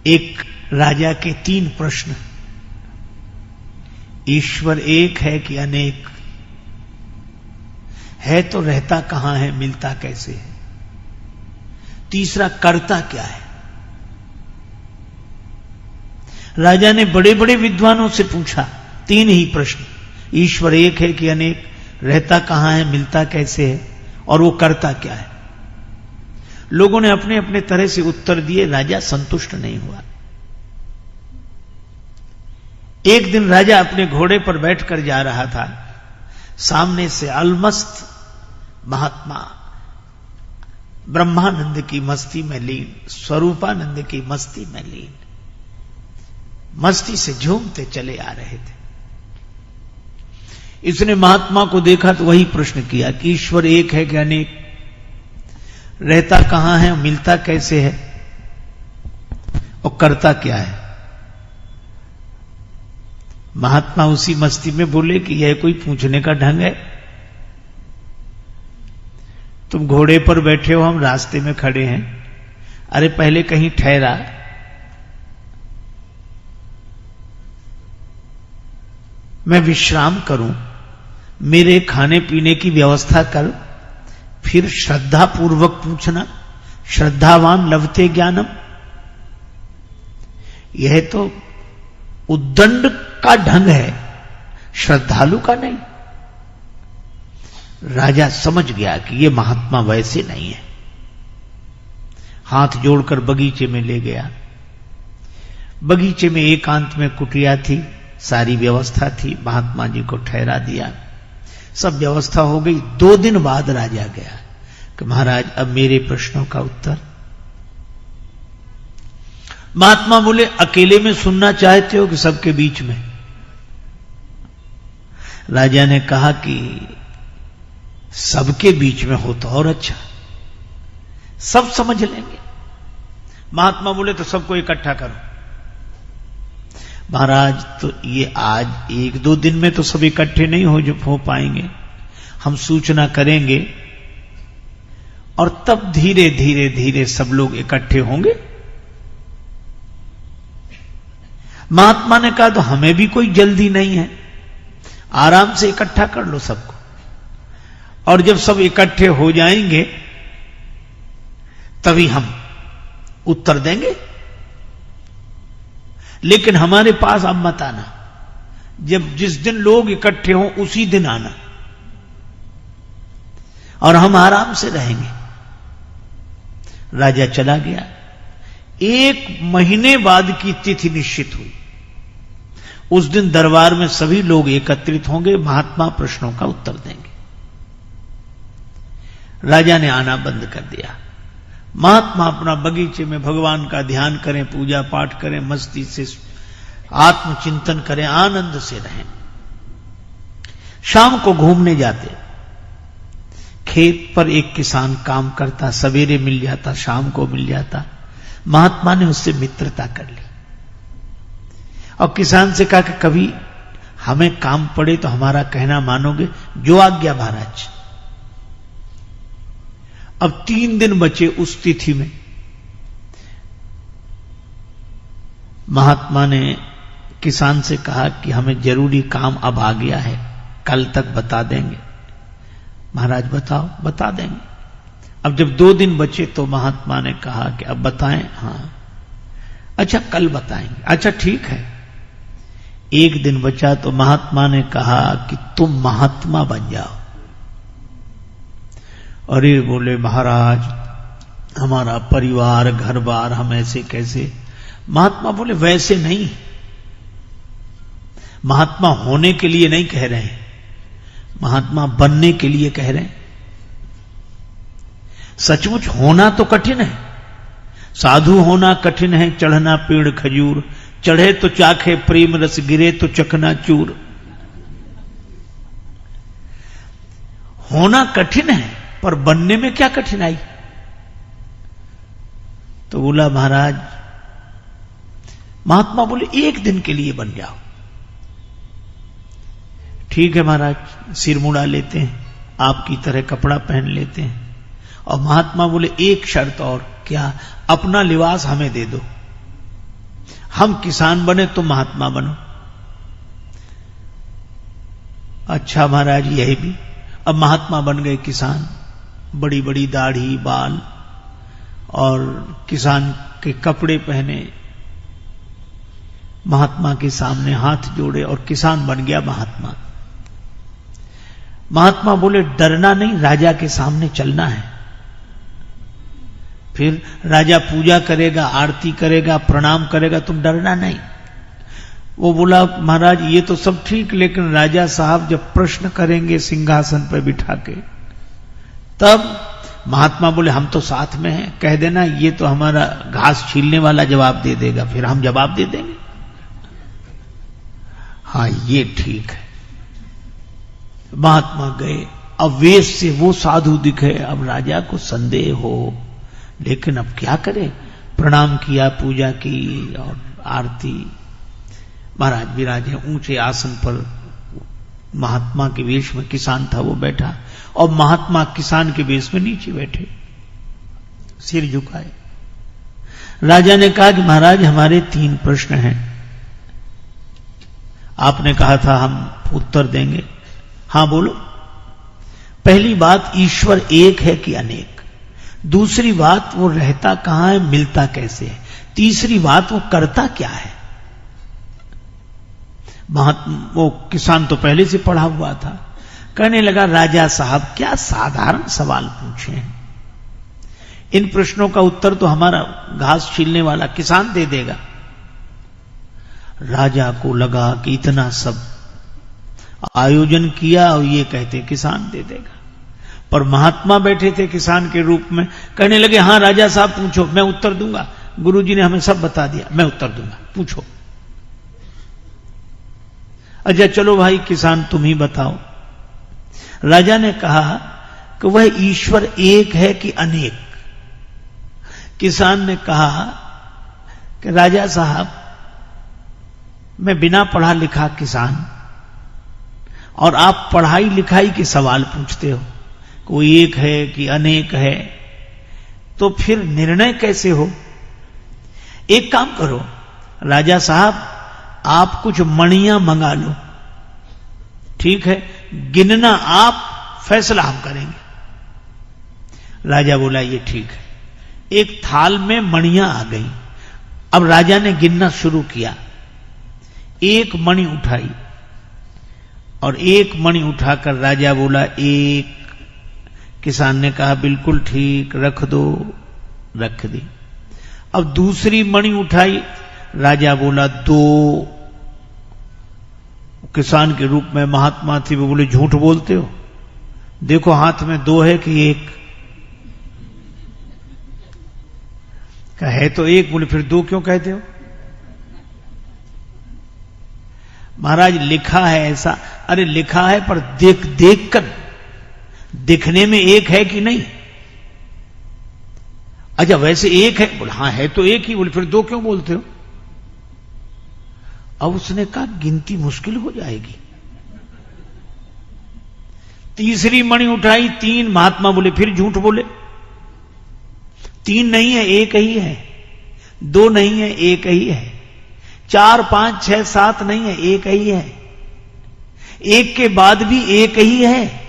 एक राजा के 3 प्रश्न। ईश्वर एक है कि अनेक है, तो रहता कहां है, मिलता कैसे है? तीसरा, करता क्या है? राजा ने बड़े बड़े विद्वानों से पूछा 3 ही प्रश्न। ईश्वर एक है कि अनेक, रहता कहां है, मिलता कैसे है, और वो करता क्या है? लोगों ने अपने अपने तरह से उत्तर दिए। राजा संतुष्ट नहीं हुआ। एक दिन राजा अपने घोड़े पर बैठकर जा रहा था। सामने से अलमस्त महात्मा ब्रह्मानंद की मस्ती में लीन, स्वरूपानंद की मस्ती में लीन, मस्ती से झूमते चले आ रहे थे। इसने महात्मा को देखा तो वही प्रश्न किया कि ईश्वर एक है कि अनेक, रहता कहां है, मिलता कैसे है, और करता क्या है? महात्मा उसी मस्ती में बोले कि यह कोई पूछने का ढंग है? तुम घोड़े पर बैठे हो, हम रास्ते में खड़े हैं। अरे पहले कहीं ठहरा, मैं विश्राम करूं, मेरे खाने पीने की व्यवस्था कर, फिर श्रद्धा पूर्वक पूछना। श्रद्धावान लभते ज्ञानम। यह तो उद्दंड का ढंग है, श्रद्धालु का नहीं। राजा समझ गया कि यह महात्मा वैसे नहीं है। हाथ जोड़कर बगीचे में ले गया। बगीचे में एकांत में कुटिया थी, सारी व्यवस्था थी। महात्मा जी को ठहरा दिया, सब व्यवस्था हो गई। 2 दिन बाद राजा गया कि महाराज अब मेरे प्रश्नों का उत्तर। महात्मा बोले अकेले में सुनना चाहते हो कि सबके बीच में? राजा ने कहा कि सबके बीच में हो तो और अच्छा, सब समझ लेंगे। महात्मा बोले तो सबको इकट्ठा करो। महाराज तो ये आज 1-2 दिन में तो सब इकट्ठे नहीं हो पाएंगे, हम सूचना करेंगे और तब धीरे धीरे धीरे सब लोग इकट्ठे होंगे। महात्मा ने कहा तो हमें भी कोई जल्दी नहीं है, आराम से इकट्ठा कर लो सबको, और जब सब इकट्ठे हो जाएंगे तभी हम उत्तर देंगे। लेकिन हमारे पास अब मत आना, जब जिस दिन लोग इकट्ठे हों उसी दिन आना, और हम आराम से रहेंगे। राजा चला गया। 1 महीने बाद की तिथि निश्चित हुई। उस दिन दरबार में सभी लोग एकत्रित होंगे, महात्मा प्रश्नों का उत्तर देंगे। राजा ने आना बंद कर दिया। महात्मा अपना बगीचे में भगवान का ध्यान करें, पूजा पाठ करें, मस्ती से आत्मचिंतन करें, आनंद से रहें। शाम को घूमने जाते। खेत पर एक किसान काम करता, सवेरे मिल जाता, शाम को मिल जाता। महात्मा ने उससे मित्रता कर ली और किसान से कहा कि कभी हमें काम पड़े तो हमारा कहना मानोगे? जो आज्ञा महाराज। अब 3 दिन बचे उस तिथि में। महात्मा ने किसान से कहा कि हमें जरूरी काम अब आ गया है, कल तक बता देंगे? महाराज बताओ। बता देंगे। अब जब 2 दिन बचे तो महात्मा ने कहा कि अब बताएं? हाँ। अच्छा कल बताएंगे। अच्छा ठीक है। 1 दिन बचा तो महात्मा ने कहा कि तुम महात्मा बन जाओ। अरे बोले महाराज हमारा परिवार घर बार, हम ऐसे कैसे? महात्मा बोले वैसे नहीं, महात्मा होने के लिए नहीं कह रहे हैं, महात्मा बनने के लिए कह रहे हैं। सचमुच होना तो कठिन है, साधु होना कठिन है। चढ़ना पेड़ खजूर, चढ़े तो चाखे प्रेम रस, गिरे तो चकना चूर। होना कठिन है, पर बनने में क्या कठिनाई? तो बोला महाराज, महात्मा बोले 1 दिन के लिए बन जाओ। ठीक है महाराज। सिर मुड़ा लेते हैं, आपकी तरह कपड़ा पहन लेते हैं। और महात्मा बोले एक शर्त और। क्या? अपना लिबास हमें दे दो। हम किसान बने तुम महात्मा बनो। अच्छा महाराज यही भी, अब महात्मा बन गए किसान, बड़ी बड़ी दाढ़ी बाल और किसान के कपड़े पहने, महात्मा के सामने हाथ जोड़े और किसान बन गया महात्मा। महात्मा बोले डरना नहीं, राजा के सामने चलना है। फिर राजा पूजा करेगा, आरती करेगा, प्रणाम करेगा, तुम डरना नहीं। वो बोला महाराज ये तो सब ठीक, लेकिन राजा साहब जब प्रश्न करेंगे सिंहासन पर बिठा के, तब महात्मा बोले हम तो साथ में हैं, कह देना ये तो हमारा घास छीलने वाला जवाब दे देगा, फिर हम जवाब दे देंगे। हाँ ये ठीक है। महात्मा गए, अब वेश से वो साधु दिखे, अब राजा को संदेह हो, लेकिन अब क्या करे, प्रणाम किया, पूजा की और आरती। महाराज विराजे ऊंचे आसन पर, महात्मा के वेश में किसान था वो बैठा, और महात्मा किसान के वेश में नीचे बैठे, सिर झुकाए। राजा ने कहा कि महाराज हमारे 3 प्रश्न हैं, आपने कहा था हम उत्तर देंगे। हां बोलो। पहली बात, ईश्वर एक है कि अनेक? दूसरी बात, वो रहता कहां है, मिलता कैसे है? तीसरी बात, वो करता क्या है? वो किसान तो पहले से पढ़ा हुआ था, कहने लगा राजा साहब क्या साधारण सवाल पूछे हैं, इन प्रश्नों का उत्तर तो हमारा घास छीलने वाला किसान दे देगा। राजा को लगा कि इतना सब आयोजन किया और ये कहते किसान दे देगा, पर महात्मा बैठे थे किसान के रूप में, कहने लगे हां राजा साहब पूछो, मैं उत्तर दूंगा, गुरुजी ने हमें सब बता दिया, मैं उत्तर दूंगा, पूछो। अच्छा चलो भाई किसान तुम ही बताओ। राजा ने कहा कि वह ईश्वर एक है कि अनेक? किसान ने कहा कि राजा साहब मैं बिना पढ़ा लिखा किसान, और आप पढ़ाई लिखाई के सवाल पूछते हो, कोई एक है कि अनेक है, तो फिर निर्णय कैसे हो? एक काम करो राजा साहब, आप कुछ मणियां मंगा लो, ठीक है, गिनना आप, फैसला हम करेंगे। राजा बोला ये ठीक है। एक थाल में मणियां आ गई, अब राजा ने गिनना शुरू किया, एक मणि उठाई, और एक मणि उठाकर राजा बोला 1। किसान ने कहा बिल्कुल ठीक, रख दो, रख दी। अब दूसरी मणि उठाई, राजा बोला 2। किसान के रूप में महात्मा थी, वो बोले झूठ बोलते हो, देखो हाथ में 2 है कि 1? कहा है तो 1। बोले फिर 2 क्यों कहते हो? महाराज लिखा है ऐसा। अरे लिखा है पर देख देख कर, दिखने में 1 है कि नहीं? अच्छा वैसे 1 है? बोले हाँ है तो 1 ही। बोले फिर 2 क्यों बोलते हो? अब उसने कहा गिनती मुश्किल हो जाएगी। तीसरी मणि उठाई, 3। महात्मा बोले फिर झूठ बोले, 3 नहीं है 1 ही है, 2 नहीं है 1 ही है, 4, 5, 6, 7 नहीं है 1 ही है, 1 के बाद भी 1 ही है।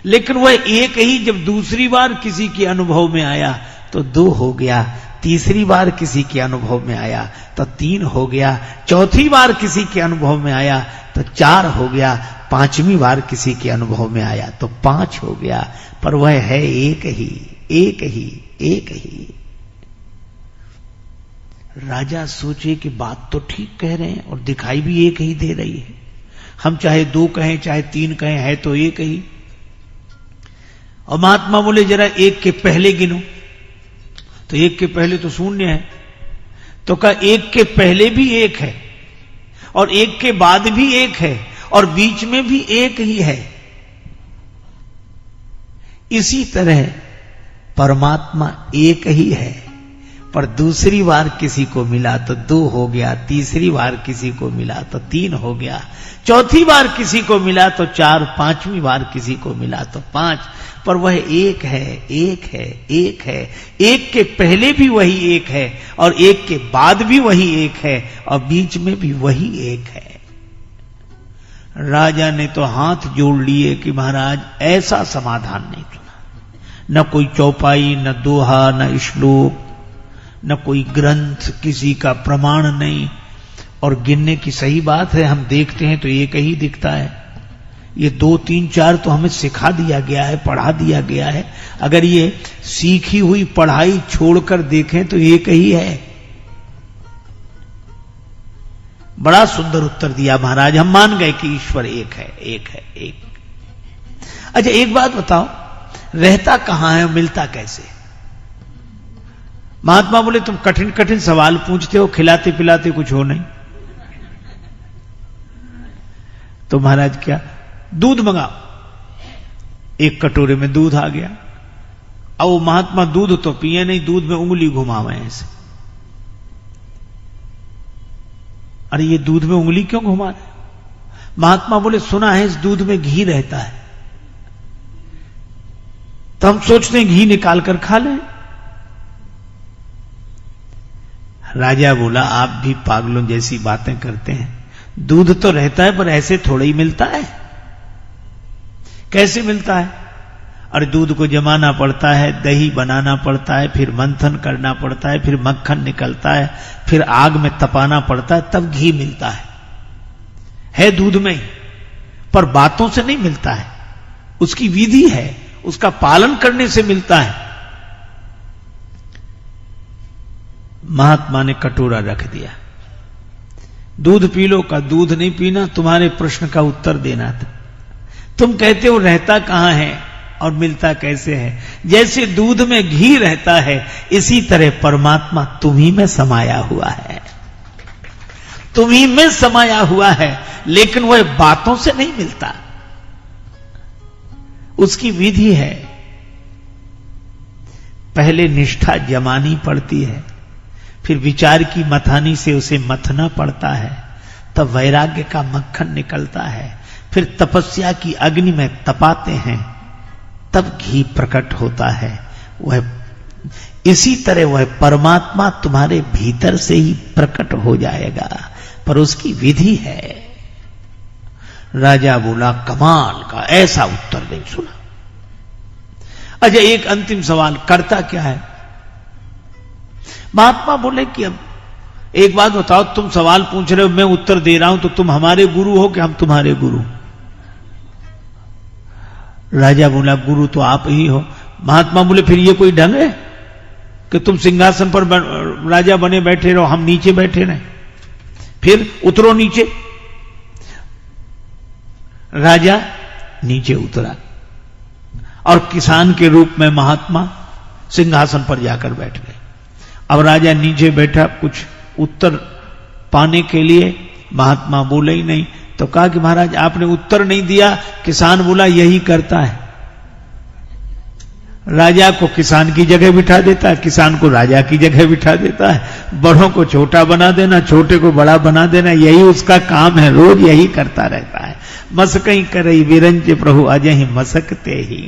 लेकिन वह 1 ही जब दूसरी बार किसी के अनुभव में आया तो 2 हो गया, तीसरी बार किसी के अनुभव में आया तो 3 हो गया, चौथी बार किसी के अनुभव में आया तो 4 हो गया, 5वीं बार किसी के अनुभव में आया तो 5 हो गया, पर वह है 1 ही, 1 ही, 1 ही। राजा सोचे कि बात तो ठीक कह रहे हैं और दिखाई भी 1 ही दे रही है, हम चाहे 2 कहें चाहे 3 कहें, है तो 1 ही। और महात्मा बोले जरा 1 के पहले गिनो, तो 1 के पहले तो 0 है, तो कहा 1 के पहले भी 1 है और 1 के बाद भी 1 है और बीच में भी 1 ही है। इसी तरह परमात्मा 1 ही है, पर दूसरी बार किसी को मिला तो 2 हो गया, तीसरी बार किसी को मिला तो 3 हो गया, चौथी बार किसी को मिला तो 4, 5वीं बार किसी को मिला तो 5। पर वह एक है, एक है, एक है, एक के पहले भी वही एक है और एक के बाद भी वही एक है और बीच में भी वही एक है। राजा ने तो हाथ जोड़ लिए कि महाराज ऐसा समाधान नहीं सुना। न कोई चौपाई, न दोहा, न श्लोक, न कोई ग्रंथ, किसी का प्रमाण नहीं। और गिनने की सही बात है, हम देखते हैं तो एक ही दिखता है। ये 2, 3, 4 तो हमें सिखा दिया गया है, पढ़ा दिया गया है। अगर ये सीखी हुई पढ़ाई छोड़कर देखें तो एक ही है। बड़ा सुंदर उत्तर दिया महाराज, हम मान गए कि ईश्वर एक है, एक है, एक। अच्छा एक बात बताओ, रहता कहां है, मिलता कैसे? महात्मा बोले तुम कठिन कठिन सवाल पूछते हो, खिलाते पिलाते कुछ हो नहीं। तो महाराज क्या, दूध मंगाओ। एक कटोरे में दूध आ गया। अब वो महात्मा दूध तो पिए नहीं, दूध में उंगली घुमावे ऐसे। अरे ये दूध में उंगली क्यों घुमा रहे? महात्मा बोले सुना है इस दूध में घी रहता है, तो हम सोचते हैं घी निकाल कर खा लें। राजा बोला आप भी पागलों जैसी बातें करते हैं। दूध तो रहता है पर ऐसे थोड़ा ही मिलता है। कैसे मिलता है? और दूध को जमाना पड़ता है, दही बनाना पड़ता है, फिर मंथन करना पड़ता है, फिर मक्खन निकलता है, फिर आग में तपाना पड़ता है, तब घी मिलता है दूध में ही। पर बातों से नहीं मिलता है, उसकी विधि है, उसका पालन करने से मिलता है। महात्मा ने कटोरा रख दिया। दूध पी लो का दूध नहीं पीना, तुम्हारे प्रश्न का उत्तर देना था। तुम कहते हो रहता कहां है और मिलता कैसे है? जैसे दूध में घी रहता है, इसी तरह परमात्मा तुम्ही में समाया हुआ है, तुम्ही में समाया हुआ है, लेकिन वह बातों से नहीं मिलता, उसकी विधि है। पहले निष्ठा जमानी पड़ती है, फिर विचार की मथानी से उसे मथना पड़ता है, तब वैराग्य का मक्खन निकलता है, फिर तपस्या की अग्नि में तपाते हैं, तब घी प्रकट होता है। वह इसी तरह वह परमात्मा तुम्हारे भीतर से ही प्रकट हो जाएगा, पर उसकी विधि है। राजा बोला कमाल का, ऐसा उत्तर नहीं सुना। अच्छा एक अंतिम सवाल, करता क्या है? महात्मा बोले कि अब एक बात बताओ, तुम सवाल पूछ रहे हो, मैं उत्तर दे रहा हूं, तो तुम हमारे गुरु हो कि हम तुम्हारे गुरु? राजा बोला गुरु तो आप ही हो। महात्मा बोले फिर ये कोई ढंग है कि तुम सिंहासन पर राजा बने बैठे रहो, हम नीचे बैठे रहे? फिर उतरो नीचे। राजा नीचे उतरा और किसान के रूप में महात्मा सिंहासन पर जाकर बैठ गए। अब राजा नीचे बैठा, कुछ उत्तर पाने के लिए महात्मा बोले ही नहीं, तो कहा कि महाराज आपने उत्तर नहीं दिया। किसान बोला यही करता है, राजा को किसान की जगह बिठा देता है, किसान को राजा की जगह बिठा देता है, बड़ों को छोटा बना देना, छोटे को बड़ा बना देना, यही उसका काम है, रोज यही करता रहता है। मसकई करई विरंज प्रभु अजहि मसकते ही।